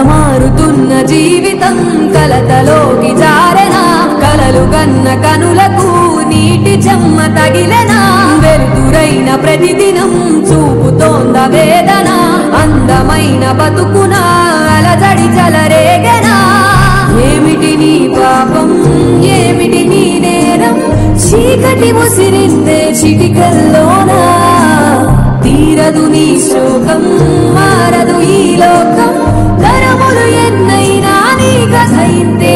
మారుతున్న జీవితం కలతలోకి జారెనా కలలు కన్న కనులకు నీటి చెమ్మ తగిలెనా వెలుతురైన ప్రతిదినం చూపుతోంద వేదన అందమైన బతుకున అలజడి చలరేగెనా ఏమిటి నీ పాపం ఏమిటి నీ నేరం చీకటి ముసిరిందే చిటికల్లోనా తీరదు నీ శోకం మారదు ఈ లోకం తరములు ఎన్నైనా నీ కథ ఇంతే